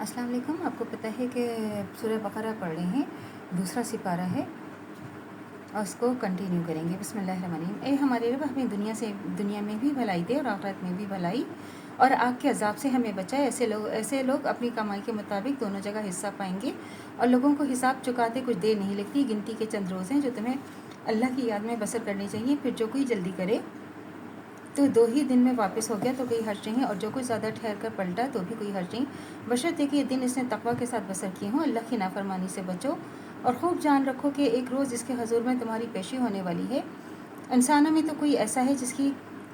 السلام علیکم. آپ کو پتہ ہے کہ سورہ بقرہ پڑھ رہے ہیں، دوسرا سپارہ ہے اور اس کو کنٹینیو کریں گے. بسم اللہ الرحمن الرحیم. اے ہمارے رب، ہمیں دنیا میں بھی بھلائی دے اور آخرت میں بھی بھلائی، اور آگ کے عذاب سے ہمیں بچائے. ایسے لوگ اپنی کمائی کے مطابق دونوں جگہ حصہ پائیں گے، اور لوگوں کو حساب چکاتے کچھ دیر نہیں لگتی. گنتی کے چند روز ہیں جو تمہیں اللہ کی یاد میں بسر کرنی چاہیے. پھر جو کوئی جلدی کرے تو 2 ہی دن میں واپس ہو گیا تو کوئی حرج نہیں، اور جو کوئی زیادہ ٹھہر کر پلٹا تو بھی کوئی حرج نہیں، بشرطے کہ یہ دن اس نے تقویٰ کے ساتھ بسر کیے ہوں. اللہ کی نافرمانی سے بچو اور خوب جان رکھو کہ ایک روز جس کے حضور میں تمہاری پیشی ہونے والی ہے. انسانوں میں تو کوئی ایسا ہے جس کی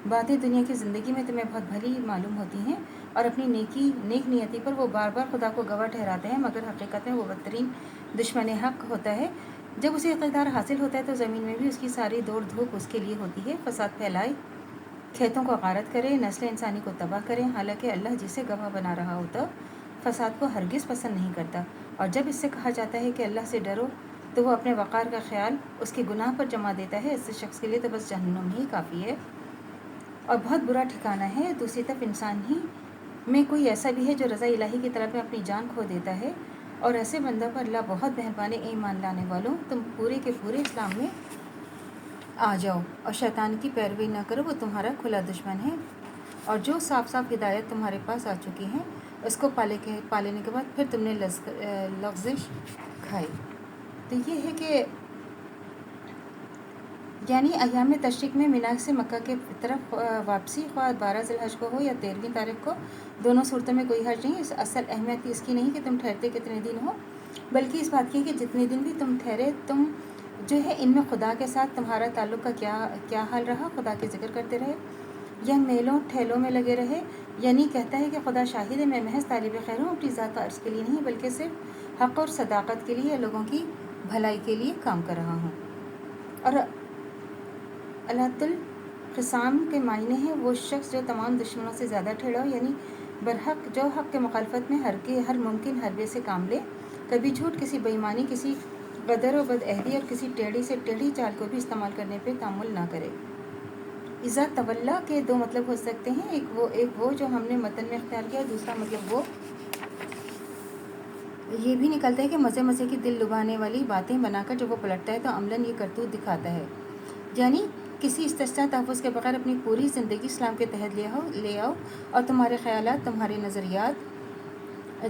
باتیں دنیا کی زندگی میں تمہیں بہت بھلی معلوم ہوتی ہیں، اور اپنی نیک نیتی پر وہ بار بار خدا کو گواہ ٹھہراتے ہیں، مگر حقیقت میں وہ بدترین دشمن حق ہوتا ہے. جب اسے اقتدار حاصل ہوتا ہے تو زمین میں بھی اس کی ساری دوڑ دھوپ اس کے لیے ہوتی ہے. فساد پھیلائے، کھیتوں کو غارت کرے، نسل انسانی کو تباہ کرے، حالانکہ اللہ جسے گواہ بنا رہا ہوتا فساد کو ہرگز پسند نہیں کرتا. اور جب اس سے کہا جاتا ہے کہ اللہ سے ڈرو تو وہ اپنے وقار کا خیال اس کے گناہ پر جما دیتا ہے. اس شخص کے لیے تو بس جہنم ہی کافی ہے اور بہت برا ٹھکانہ ہے. دوسری طرف انسان ہی میں کوئی ایسا بھی ہے جو رضا الہی کی طلب میں اپنی جان کھو دیتا ہے، اور ایسے بندوں پر اللہ بہت مہربان ہے. ایمان لانے والوں، تم پورے کے پورے اسلام میں آ جاؤ اور شیطان کی پیروی نہ کرو، وہ تمہارا کھلا دشمن ہے. اور جو صاف صاف ہدایت تمہارے پاس آ چکی ہیں اس کو پالنے کے بعد پھر تم نے لغزش کھائی. تو یہ ہے کہ یعنی ایام تشریق میں مینا سے مکہ کے طرف واپسی، خواہ 12 ذی الحج کو ہو یا 13ویں تاریخ کو، دونوں صورتوں میں کوئی حرج نہیں. اصل اہمیت اس کی نہیں کہ تم ٹھہرتے کتنے دن ہو، بلکہ اس بات کی کہ جتنے دن بھی تم ٹھہرے، تم جو ہے ان میں خدا کے ساتھ تمہارا تعلق کا کیا حال رہا. خدا کے ذکر کرتے رہے یا میلوں ٹھیلوں میں لگے رہے. یعنی کہتا ہے کہ خدا شاہد ہے، میں محض طالب خیر ہوں، اپنی ذات عرض کے لیے نہیں بلکہ صرف حق اور صداقت کے لیے، لوگوں کی بھلائی کے لیے کام کر رہا ہوں. اور الحت الخصام کے معنی ہے وہ شخص جو تمام دشمنوں سے زیادہ ٹیڑھا ہو، یعنی برحق جو حق کے مخالفت میں ہر ممکن حربے سے کام لے، کبھی جھوٹ، کسی بےایمانی، کسی غدر و بدعہدی اور کسی ٹیڑھی سے ٹیڑھی چال کو بھی استعمال کرنے پہ تحمل نہ کرے. اذا تولا کے 2 مطلب ہو سکتے ہیں، ایک وہ جو ہم نے متن میں اختیار کیا، دوسرا مطلب وہ یہ بھی نکلتا ہے کہ مزے مزے کی دل لبھانے والی باتیں بنا کر جب وہ پلٹتا ہے تو عملاً یہ کرتوت دکھاتا ہے. یعنی کسی استثنا تحفظ کے بغیر اپنی پوری زندگی اسلام کے تحت لے آؤ، اور تمہارے خیالات، تمہارے نظریات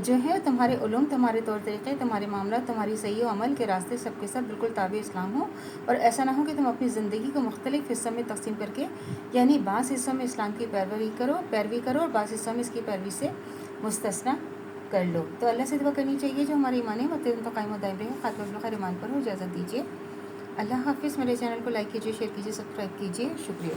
جو ہے، تمہارے علوم، تمہارے طور طریقے، تمہارے معاملات، تمہاری صحیح و عمل کے راستے سب کے سب بالکل تابع اسلام ہو. اور ایسا نہ ہو کہ تم اپنی زندگی کو مختلف حصوں میں تقسیم کر کے، یعنی بعض حصوں میں اسلام کی پیروی کرو اور بعض حصوں میں اس کی پیروی سے مستثنا کر لو. تو اللہ سے دعا کرنی چاہیے جو ہمارے ایمان ہے وہ تیروں تو قائم و دائم رہے. خاتمہ بالخیر ایمان پر ہو. اجازت دیجیے. اللہ حافظ. میرے چینل کو لائک کیجیے، شیئر کیجیے، سبسکرائب کیجیے. شکریہ.